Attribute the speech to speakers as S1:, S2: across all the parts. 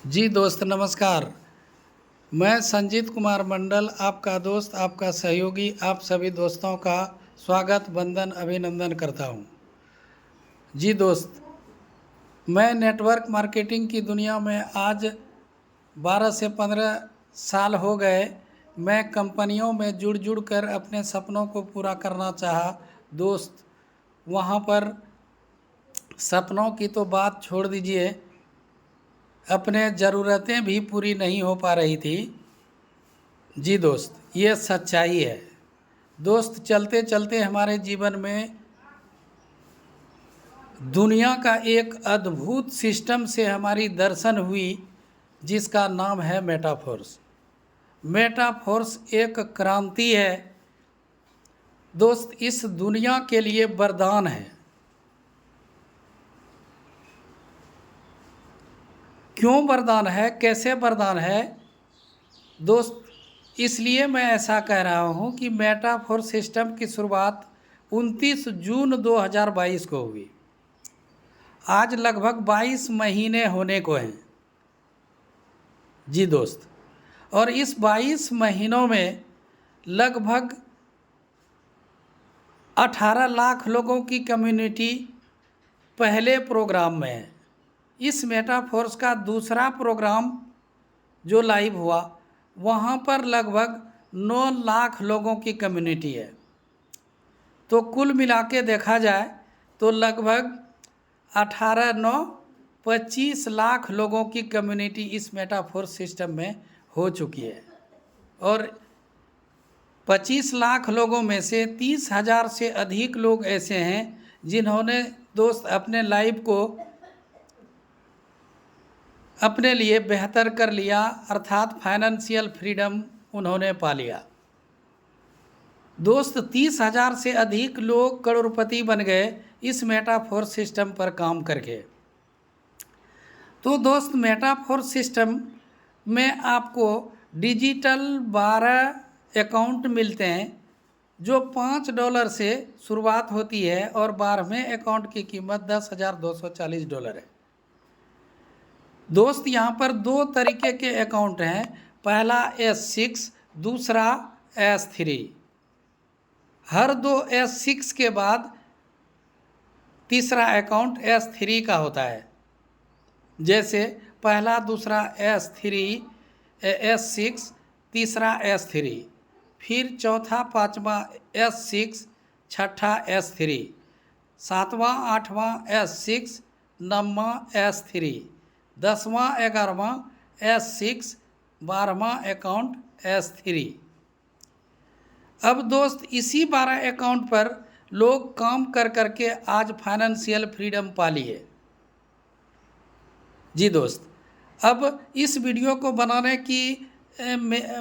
S1: जी दोस्त नमस्कार। मैं संजीत कुमार मंडल, आपका दोस्त, आपका सहयोगी, आप सभी दोस्तों का स्वागत, वंदन, अभिनंदन करता हूं। जी दोस्त, मैं नेटवर्क मार्केटिंग की दुनिया में आज 12 से 15 साल हो गए। मैं कंपनियों में जुड़ जुड़ कर अपने सपनों को पूरा करना चाहा। दोस्त, वहाँ पर सपनों की तो बात छोड़ दीजिए, अपने ज़रूरतें भी पूरी नहीं हो पा रही थी। जी दोस्त, ये सच्चाई है। दोस्त, चलते चलते हमारे जीवन में दुनिया का एक अद्भुत सिस्टम से हमारी दर्शन हुई, जिसका नाम है मेटाफोर्स। मेटाफोर्स एक क्रांति है दोस्त, इस दुनिया के लिए वरदान है। क्यों वरदान है, कैसे वरदान है दोस्त? इसलिए मैं ऐसा कह रहा हूँ कि मेटाफोर सिस्टम की शुरुआत 29 जून 2022 को हुई। आज लगभग 22 महीने होने को हैं। जी दोस्त, और इस 22 महीनों में लगभग 18 लाख लोगों की कम्युनिटी पहले प्रोग्राम में है। इस मेटाफोर्स का दूसरा प्रोग्राम जो लाइव हुआ, वहाँ पर लगभग 9 लाख लोगों की कम्युनिटी है। तो कुल मिला के देखा जाए तो लगभग 25 लाख लोगों की कम्युनिटी इस मेटाफोर्स सिस्टम में हो चुकी है। और 25 लाख लोगों में से 30,000 से अधिक लोग ऐसे हैं जिन्होंने दोस्त अपने लाइफ को अपने लिए बेहतर कर लिया, अर्थात फाइनेंशियल फ्रीडम उन्होंने पा लिया। दोस्त, 30,000 से अधिक लोग करोड़पति बन गए इस मेटाफोर सिस्टम पर काम करके। तो दोस्त, मेटाफोर सिस्टम में आपको डिजिटल 12 अकाउंट मिलते हैं, जो $5 से शुरुआत होती है और 12वें अकाउंट की कीमत $10,240 है। दोस्त, यहाँ पर दो तरीके के अकाउंट हैं। पहला S6, दूसरा S3। हर दो S6 के बाद तीसरा अकाउंट S3 का होता है। जैसे पहला, दूसरा S6, तीसरा S3, फिर चौथा, पाँचवा S6, छठा S3, सातवां, आठवां S6, नौवां S3, 10वां, 11वां S6, 12वां अकाउंट S3। अब दोस्त, इसी 12 अकाउंट पर लोग काम कर करके आज फाइनेंशियल फ्रीडम पा लिए। जी दोस्त, अब इस वीडियो को बनाने की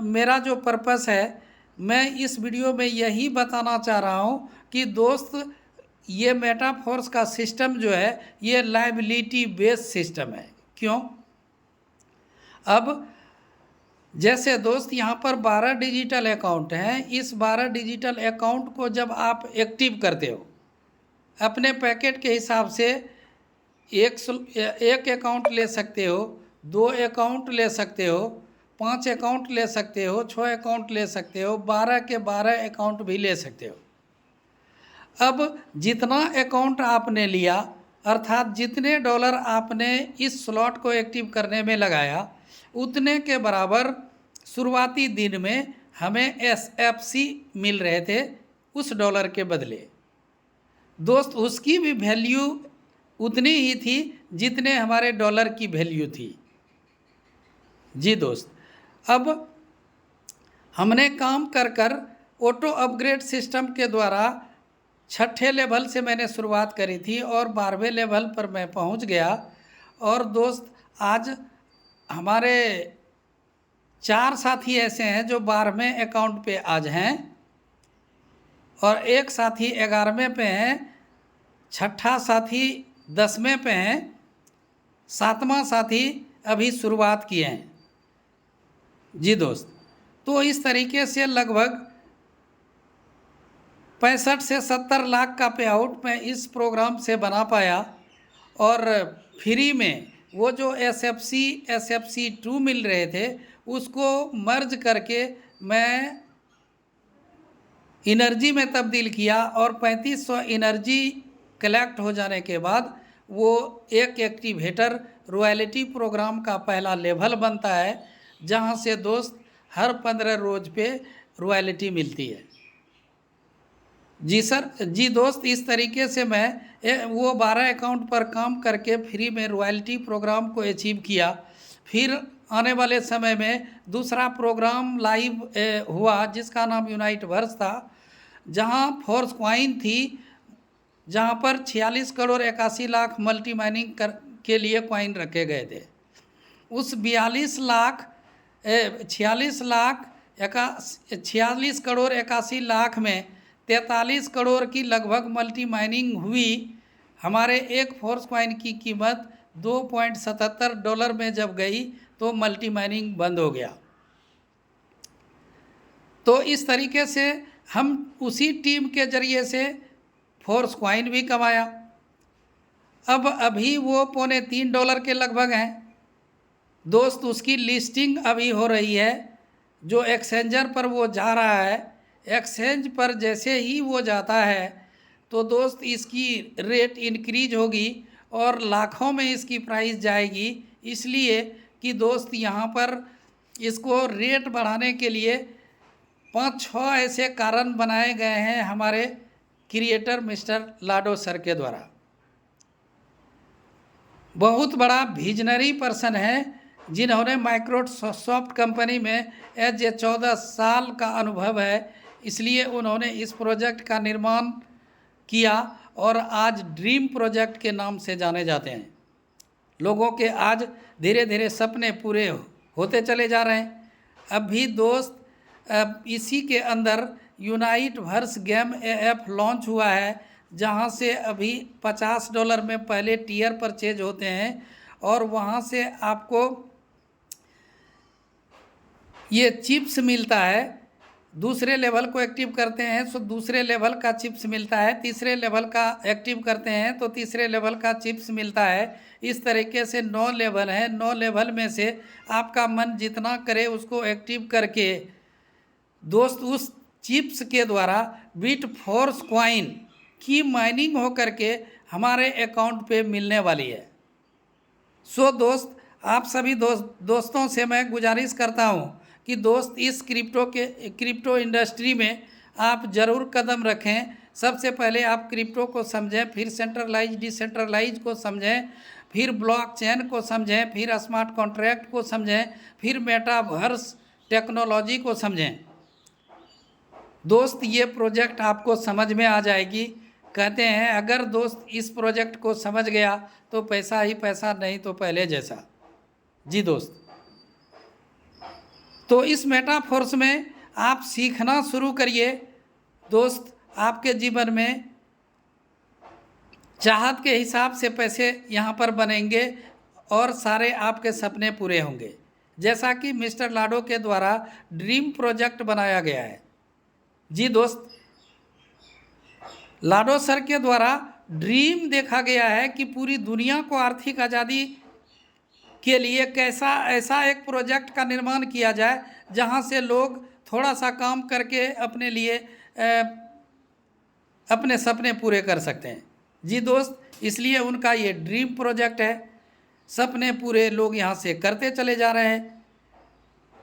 S1: मेरा जो पर्पस है, मैं इस वीडियो में यही बताना चाह रहा हूँ कि दोस्त, ये मेटाफोर्स का सिस्टम जो है ये लायबिलिटी बेस्ड सिस्टम है। क्यों? अब जैसे दोस्त, यहाँ पर 12 डिजिटल अकाउंट हैं। इस 12 डिजिटल अकाउंट को जब आप एक्टिव करते हो अपने पैकेट के हिसाब से, एक अकाउंट ले सकते हो, 2 अकाउंट ले सकते हो, 5 अकाउंट ले सकते हो, 6 अकाउंट ले सकते हो, 12 के 12 अकाउंट भी ले सकते हो। अब जितना अकाउंट आपने लिया, अर्थात जितने डॉलर आपने इस स्लॉट को एक्टिव करने में लगाया, उतने के बराबर शुरुआती दिन में हमें SFC मिल रहे थे उस डॉलर के बदले। दोस्त, उसकी भी वैल्यू उतनी ही थी जितने हमारे डॉलर की वैल्यू थी। जी दोस्त, अब हमने काम कर कर ऑटो अपग्रेड सिस्टम के द्वारा छठे लेवल से मैंने शुरुआत करी थी और 12वें लेवल पर मैं पहुंच गया। और दोस्त, आज हमारे 4 साथी ऐसे हैं जो 12वें अकाउंट पे आज हैं, और एक साथी 11वें पे हैं, छठा साथी 10वें पे हैं, 7वां साथी अभी शुरुआत किए हैं। जी दोस्त, तो इस तरीके से लगभग 65 से 70 लाख का पे आउट मैं इस प्रोग्राम से बना पाया। और फ्री में वो जो SFC 2 मिल रहे थे उसको मर्ज करके मैं एनर्जी में तब्दील किया और 3500 एनर्जी कलेक्ट हो जाने के बाद वो एक एक्टिवेटर रॉयल्टी प्रोग्राम का पहला लेवल बनता है, जहां से दोस्त हर 15 रोज पे रॉयल्टी मिलती है। जी सर, जी दोस्त, इस तरीके से मैं वो 12 अकाउंट पर काम करके फ्री में रॉयल्टी प्रोग्राम को अचीव किया। फिर आने वाले समय में दूसरा प्रोग्राम लाइव हुआ जिसका नाम यूनाइट वर्स था, जहां फोर्स क्वाइन थी, जहां पर 46 करोड़ 81 लाख मल्टी माइनिंग के लिए क्वाइन रखे गए थे। उस 46 करोड़ 81 लाख में 43 करोड़ की लगभग मल्टी माइनिंग हुई। हमारे एक फोर्स क्वाइन की कीमत $2.77 में जब गई तो मल्टी माइनिंग बंद हो गया। तो इस तरीके से हम उसी टीम के जरिए से फोर्स क्वाइन भी कमाया। अब अभी वो $2.75 के लगभग हैं दोस्त। उसकी लिस्टिंग अभी हो रही है, जो एक्सचेंजर पर वो जा रहा है। एक्सचेंज पर जैसे ही वो जाता है तो दोस्त इसकी रेट इंक्रीज होगी और लाखों में इसकी प्राइस जाएगी, इसलिए कि दोस्त यहाँ पर इसको रेट बढ़ाने के लिए 5-6 ऐसे कारण बनाए गए हैं हमारे क्रिएटर मिस्टर लाडो सर के द्वारा। बहुत बड़ा विजनरी पर्सन है जिन्होंने माइक्रोसॉफ्ट कंपनी में एज ए 14 साल का अनुभव है, इसलिए उन्होंने इस प्रोजेक्ट का निर्माण किया और आज ड्रीम प्रोजेक्ट के नाम से जाने जाते हैं। लोगों के आज धीरे धीरे सपने पूरे होते चले जा रहे हैं। अभी दोस्त इसी के अंदर unite verse game app launch हुआ है, जहां से अभी $50 में पहले टीयर परचेज होते हैं और वहां से आपको ये चिप्स मिलता है। दूसरे लेवल को एक्टिव करते हैं तो दूसरे लेवल का चिप्स मिलता है, तीसरे लेवल का एक्टिव करते हैं तो तीसरे लेवल का चिप्स मिलता है। इस तरीके से 9 लेवल हैं। 9 लेवल में से आपका मन जितना करे उसको एक्टिव करके दोस्त उस चिप्स के द्वारा बिट फोर्स क्वाइन की माइनिंग हो करके हमारे अकाउंट पे मिलने वाली है। सो दोस्त, आप सभी दोस्तों से मैं गुजारिश करता हूँ कि दोस्त इस क्रिप्टो इंडस्ट्री में आप ज़रूर कदम रखें। सबसे पहले आप क्रिप्टो को समझें, फिर सेंट्रलाइज डिसेंट्रलाइज को समझें, फिर ब्लॉकचेन को समझें, फिर स्मार्ट कॉन्ट्रैक्ट को समझें, फिर मेटावर्स टेक्नोलॉजी को समझें। दोस्त, ये प्रोजेक्ट आपको समझ में आ जाएगी। कहते हैं अगर दोस्त इस प्रोजेक्ट को समझ गया तो पैसा ही पैसा, नहीं तो पहले जैसा। जी दोस्त, तो इस मेटाफोर्स में आप सीखना शुरू करिए दोस्त। आपके जीवन में चाहत के हिसाब से पैसे यहाँ पर बनेंगे और सारे आपके सपने पूरे होंगे, जैसा कि मिस्टर लाडो के द्वारा ड्रीम प्रोजेक्ट बनाया गया है। जी दोस्त, लाडो सर के द्वारा ड्रीम देखा गया है कि पूरी दुनिया को आर्थिक आज़ादी के लिए कैसा ऐसा एक प्रोजेक्ट का निर्माण किया जाए जहां से लोग थोड़ा सा काम करके अपने लिए अपने सपने पूरे कर सकते हैं। जी दोस्त, इसलिए उनका ये ड्रीम प्रोजेक्ट है। सपने पूरे लोग यहां से करते चले जा रहे हैं।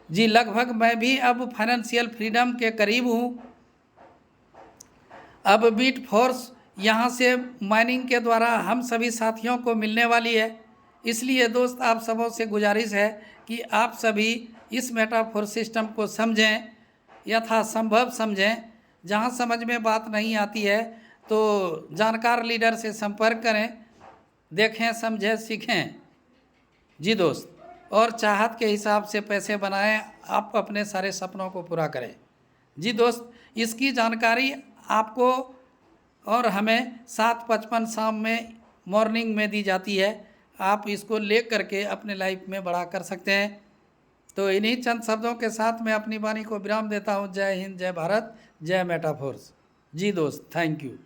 S1: जी, लगभग मैं भी अब फाइनेंशियल फ्रीडम के करीब हूँ। अब बिट फोर्स यहाँ से माइनिंग के द्वारा हम सभी साथियों को मिलने वाली है। इसलिए दोस्त, आप सबों से गुजारिश है कि आप सभी इस मेटाफोर सिस्टम को समझें, यथासंभव समझें। जहाँ समझ में बात नहीं आती है तो जानकार लीडर से संपर्क करें, देखें, समझें, सीखें। जी दोस्त, और चाहत के हिसाब से पैसे बनाएं, आप अपने सारे सपनों को पूरा करें। जी दोस्त, इसकी जानकारी आपको और हमें 7:55 शाम में मॉर्निंग में दी जाती है। आप इसको ले करके अपने लाइफ में बड़ा कर सकते हैं। तो इन्हीं चंद शब्दों के साथ मैं अपनी वाणी को विराम देता हूँ। जय हिंद, जय भारत, जय मेटाफोर्स। जी दोस्त, थैंक यू।